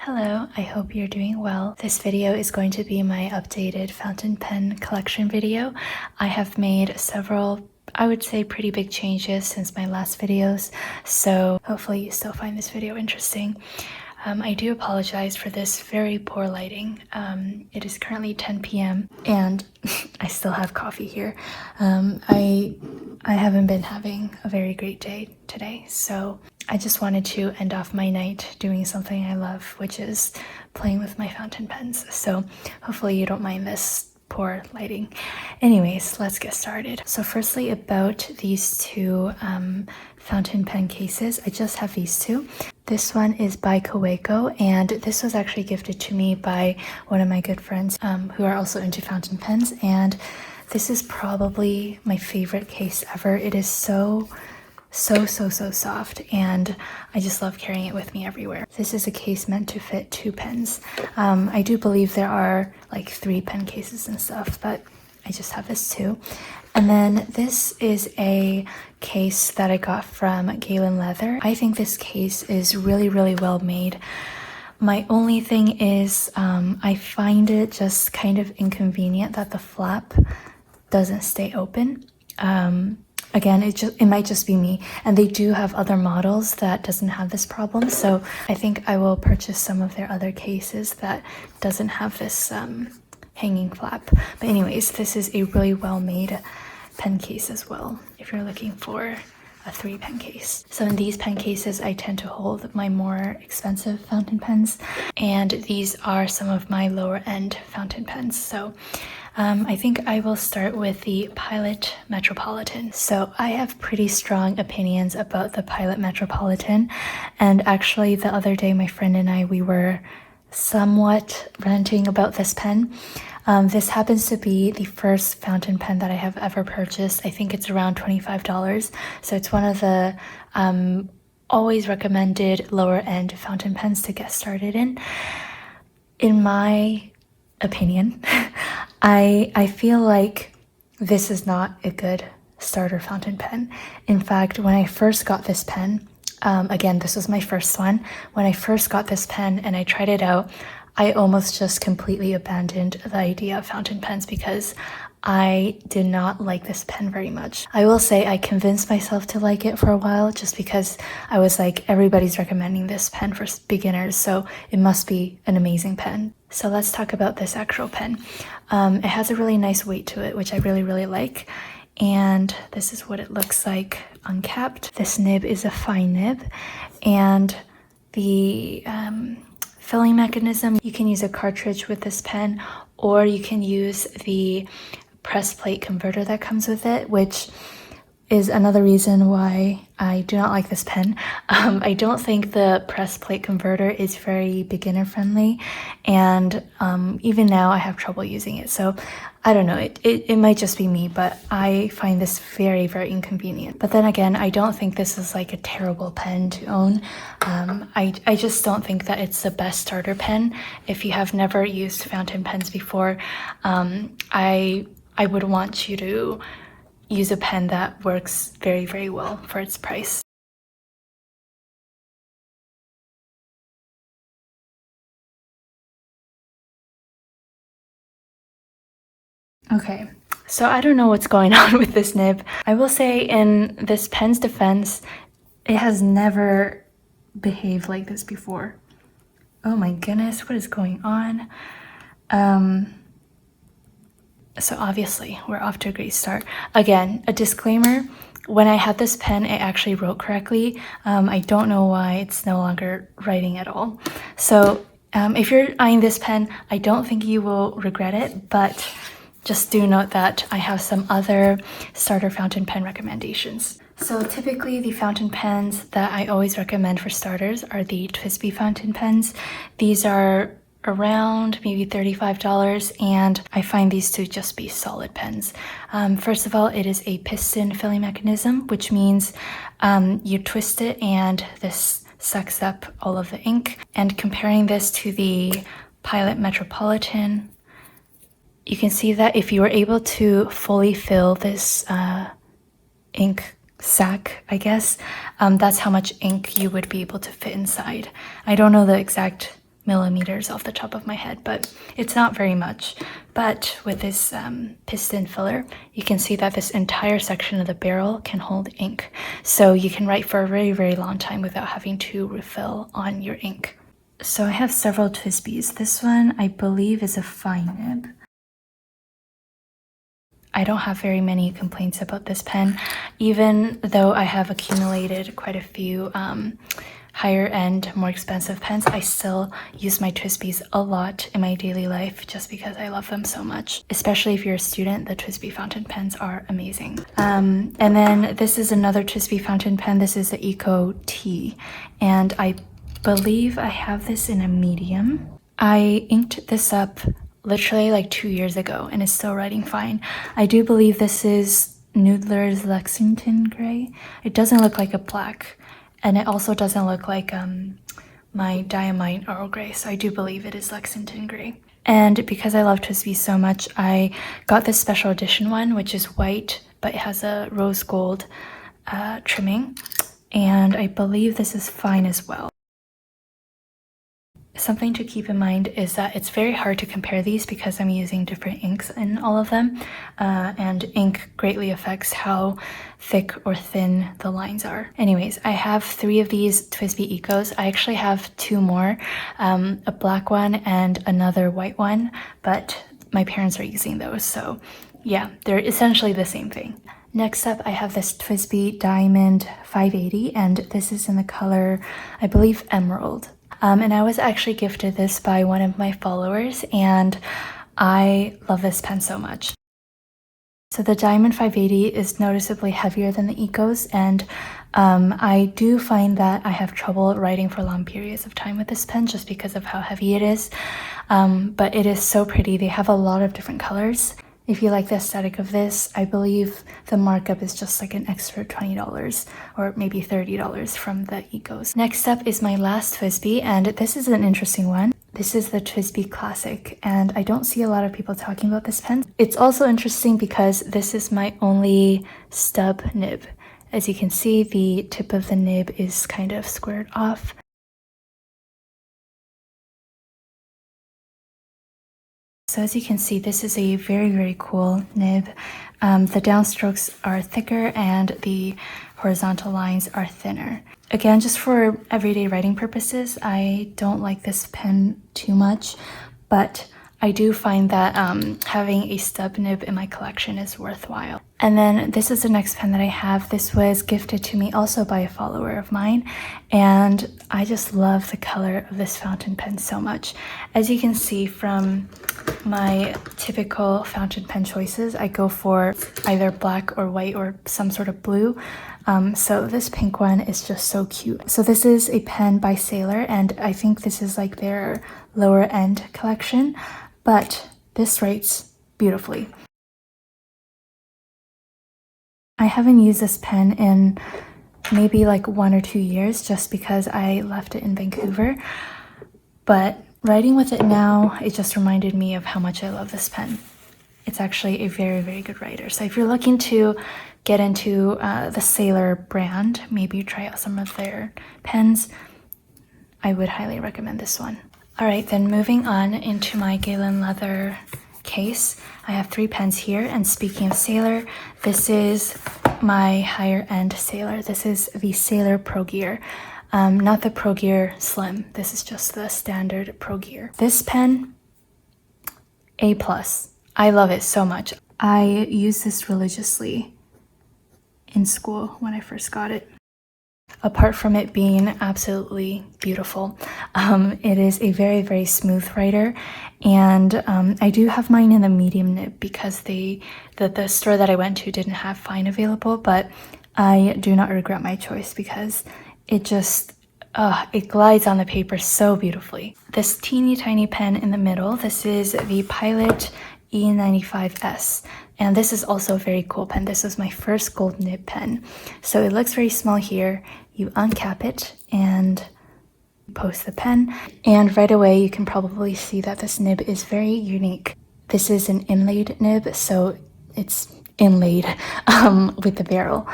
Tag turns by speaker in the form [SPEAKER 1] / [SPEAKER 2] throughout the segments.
[SPEAKER 1] Hello, I hope you're doing well. This video is going to be my updated fountain pen collection video. I have made several, I would say, pretty big changes since my last videos, so hopefully you still find this video interesting. I do apologize for this very poor lighting. It is currently 10 p.m. and I still have coffee here. I haven't been having a very great day today, so I just wanted to end off my night doing something I love, which is playing with my fountain pens. So hopefully you don't mind this poor lighting. Anyways, let's get started. So firstly, about these two fountain pen cases, I just have these two. This one is by Kaweco, and this was actually gifted to me by one of my good friends who are also into fountain pens, and this is probably my favorite case ever. It is so soft, and I just love carrying it with me everywhere. This is a case meant to fit 2 pens. I do believe there are like 3 pen cases and stuff, but I just have this too. And then this is a case that I got from Galen Leather. I think this case is really well made. My only thing is I find it just kind of inconvenient that the flap doesn't stay open. Again, it might just be me, and they do have other models that doesn't have this problem, so I think I will purchase some of their other cases that doesn't have this hanging flap. But anyways, this is a really well made pen case as well, if you're looking for a 3 pen case. So in these pen cases, I tend to hold my more expensive fountain pens, and these are some of my lower end fountain pens. So I think I will start with the Pilot Metropolitan. So I have pretty strong opinions about the Pilot Metropolitan, and actually the other day my friend and I, we were somewhat ranting about this pen. This happens to be the first fountain pen that I have ever purchased. I think it's around $25, so it's one of the always recommended lower end fountain pens to get started in. In my opinion, I feel like this is not a good starter fountain pen. In fact, when I first got this pen, again, this was my first one. When I first got this pen and I tried it out, I almost just completely abandoned the idea of fountain pens because I did not like this pen very much. I will say I convinced myself to like it for a while just because I was like, everybody's recommending this pen for beginners, so it must be an amazing pen. So let's talk about this actual pen. It has a really nice weight to it, which I really like. And this is what it looks like uncapped. This nib is a fine nib, and the filling mechanism, you can use a cartridge with this pen, or you can use the press plate converter that comes with it, which is another reason why I do not like this pen. I don't think the press plate converter is very beginner friendly, and even now I have trouble using it. So I don't know, it might just be me, but I find this very inconvenient. But then again, I don't think this is like a terrible pen to own. I just don't think that it's the best starter pen. If you have never used fountain pens before, I would want you to use a pen that works very well for its price. Okay, so I don't know what's going on with this nib. I will say, in this pen's defense, it has never behaved like this before. Oh my goodness, what is going on? So obviously we're off to a great start. Again, a disclaimer, when I had this pen, it actually wrote correctly. I don't know why it's no longer writing at all. So if you're eyeing this pen, I don't think you will regret it, but just do note that I have some other starter fountain pen recommendations. So typically the fountain pens that I always recommend for starters are the TWSBI fountain pens. These are around maybe $35, and I find these to just be solid pens. First of all, it is a piston filling mechanism, which means you twist it and this sucks up all of the ink. And comparing this to the Pilot Metropolitan, you can see that if you were able to fully fill this ink sack, I guess, that's how much ink you would be able to fit inside. I don't know the exact millimeters off the top of my head, but it's not very much. But with this piston filler, you can see that this entire section of the barrel can hold ink. So you can write for a very, very long time without having to refill on your ink. So I have several TWSBIs. This one I believe is a fine nib. I don't have very many complaints about this pen, even though I have accumulated quite a few higher end, more expensive pens. I still use my TWSBIs a lot in my daily life just because I love them so much. Especially if you're a student, the TWSBI fountain pens are amazing. And then this is another TWSBI fountain pen. This is the Eco T, and I believe I have this in a medium. I inked this up literally like 2 years ago and it's still writing fine. I do believe this is Noodler's Lexington Gray. It doesn't look like a black, and it also doesn't look like my Diamond Earl Grey, so I do believe it is Lexington Gray. And because I love TWSBI so much, I got this special edition one, which is white, but it has a rose gold trimming, and I believe this is fine as well. Something to keep in mind is that it's very hard to compare these because I'm using different inks in all of them, and ink greatly affects how thick or thin the lines are. Anyways, I have 3 of these TWSBI Ecos. I actually have 2 more, a black one and another white one, but my parents are using those, so yeah, they're essentially the same thing. Next up, I have this TWSBI Diamond 580, and this is in the color, I believe, Emerald. And I was actually gifted this by one of my followers, and I love this pen so much. So the Diamond 580 is noticeably heavier than the Ecos, and I do find that I have trouble writing for long periods of time with this pen just because of how heavy it is. But it is so pretty. They have a lot of different colors. If you like the aesthetic of this, I believe the markup is just like an extra $20 or maybe $30 from the Ecos. Next up is my last TWSBI, and this is an interesting one. This is the TWSBI Classic, and I don't see a lot of people talking about this pen. It's also interesting because this is my only stub nib. As you can see, the tip of the nib is kind of squared off. So as you can see, this is a very, very cool nib. The downstrokes are thicker and the horizontal lines are thinner. Again, just for everyday writing purposes, I don't like this pen too much, but I do find that having a stub nib in my collection is worthwhile. And then this is the next pen that I have. This was gifted to me also by a follower of mine, and I just love the color of this fountain pen so much. As you can see from my typical fountain pen choices, I go for either black or white or some sort of blue. So this pink one is just so cute. So this is a pen by Sailor, and I think this is like their lower end collection, but this writes beautifully. I haven't used this pen in maybe like 1 or 2 years just because I left it in Vancouver, but writing with it now, it just reminded me of how much I love this pen. It's actually a very, very good writer. So if you're looking to get into the Sailor brand, maybe try out some of their pens, I would highly recommend this one. All right, then moving on into my Galen Leather case. I have 3 pens here, and speaking of Sailor, this is my higher end Sailor. This is the Sailor Pro Gear. Not the Pro Gear Slim. This is just the standard Pro Gear. This pen, A+. I love it so much. I use this religiously in school when I first got it. Apart from it being absolutely beautiful, it is a very, very smooth writer, and I do have mine in the medium nib because the store that I went to didn't have fine available, but I do not regret my choice because it just it glides on the paper so beautifully. This teeny tiny pen in the middle, this is the Pilot E95S, and this is also a very cool pen. This is my first gold nib pen. So it looks very small here. You uncap it and post the pen, and right away you can probably see that this nib is very unique. This is an inlaid nib, so it's inlaid with the barrel.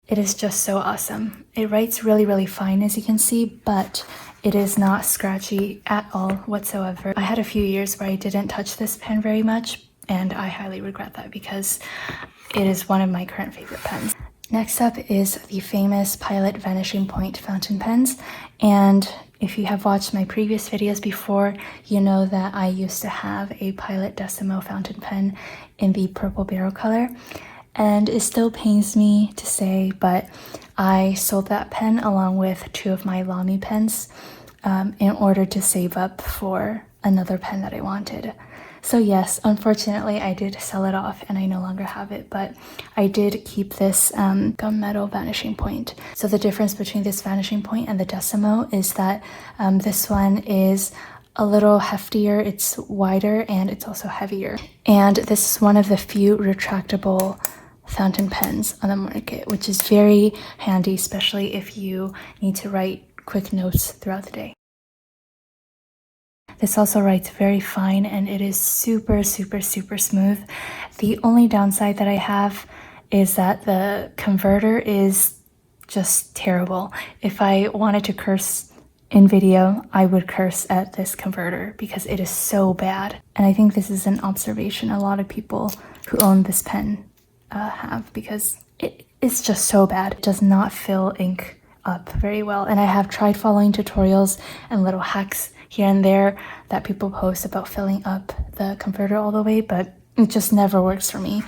[SPEAKER 1] It is just so awesome. It writes really, really fine, as you can see, but It is not scratchy at all whatsoever. I had a few years where I didn't touch this pen very much, and I highly regret that because it is one of my current favorite pens. Next up is the famous Pilot Vanishing Point fountain pens, and if you have watched my previous videos before, you know that I used to have a Pilot Decimo fountain pen in the purple barrel color, and it still pains me to say, but I sold that pen along with 2 of my Lamy pens in order to save up for another pen that I wanted. So yes, unfortunately I did sell it off and I no longer have it, but I did keep this gunmetal Vanishing Point. So the difference between this Vanishing Point and the Decimo is that this one is a little heftier, it's wider, and it's also heavier. And this is one of the few retractable fountain pens on the market, which is very handy, especially if you need to write quick notes throughout the day. This also writes very fine and it is super smooth. The only downside that I have is that the converter is just terrible. If I wanted to curse in video, I would curse at this converter because it is so bad. And I think this is an observation a lot of people who own this pen have, because it's just so bad. It does not fill ink up very well. And I have tried following tutorials and little hacks here and there that people post about filling up the converter all the way, but it just never works for me.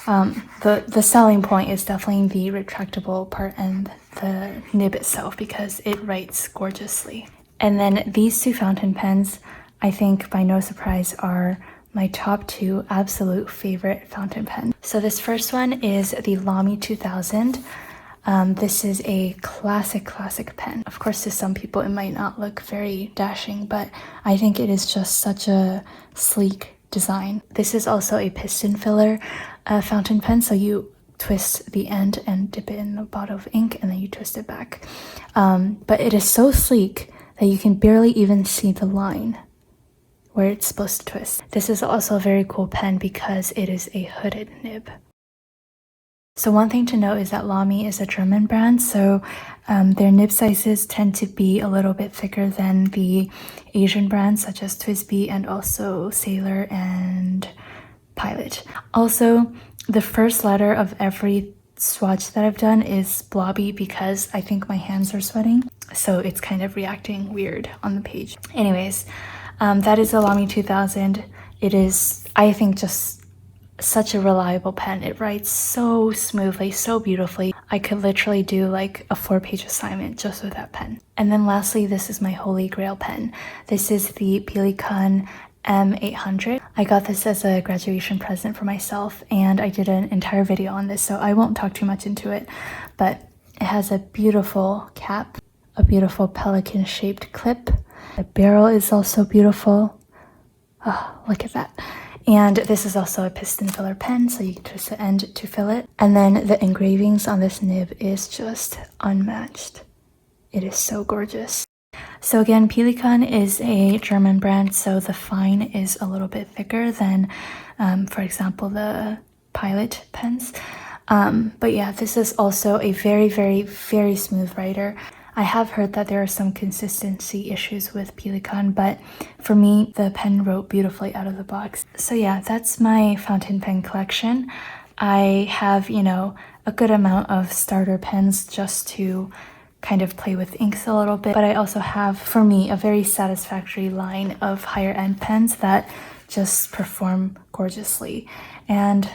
[SPEAKER 1] The selling point is definitely the retractable part and the nib itself, because it writes gorgeously. And then these 2 fountain pens, I think by no surprise, are my top 2 absolute favorite fountain pens. So this first one is the Lamy 2000. This is a classic pen. Of course, to some people it might not look very dashing, but I think it is just such a sleek design. This is also a piston filler fountain pen, so you twist the end and dip it in the bottle of ink and then you twist it back. But it is so sleek that you can barely even see the line where it's supposed to twist. This is also a very cool pen because it is a hooded nib. So one thing to note is that Lamy is a German brand, so their nib sizes tend to be a little bit thicker than the Asian brands such as TWSBI and also Sailor and Pilot. Also, the first letter of every swatch that I've done is blobby because I think my hands are sweating, so it's kind of reacting weird on the page. Anyways, that is the Lamy 2000. It is, I think, just such a reliable pen. It writes so smoothly, so beautifully. I could literally do like a 4-page assignment just with that pen. And then lastly, this is my holy grail pen. This is the Pelikan M800. I got this as a graduation present for myself, and I did an entire video on this, so I won't talk too much into it, but it has a beautiful cap, a beautiful pelican shaped clip. The barrel is also beautiful. Oh, look at that. And this is also a piston filler pen, so you can twist the end to fill it. And then the engravings on this nib is just unmatched. It is so gorgeous. So again, Pelikan is a German brand, so the fine is a little bit thicker than, for example, the Pilot pens. But yeah, this is also a very smooth writer. I have heard that there are some consistency issues with Pelikan, but for me, the pen wrote beautifully out of the box. So yeah, that's my fountain pen collection. I have, you know, a good amount of starter pens just to kind of play with inks a little bit, but I also have, for me, a very satisfactory line of higher end pens that just perform gorgeously. And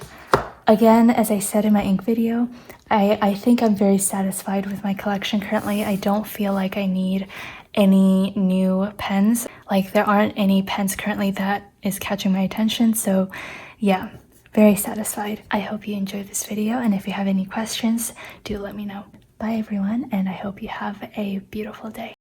[SPEAKER 1] again, as I said in my ink video, I think I'm very satisfied with my collection currently. I don't feel like I need any new pens. Like, there aren't any pens currently that is catching my attention, so yeah, very satisfied. I hope you enjoyed this video, and if you have any questions, do let me know. Bye everyone, and I hope you have a beautiful day.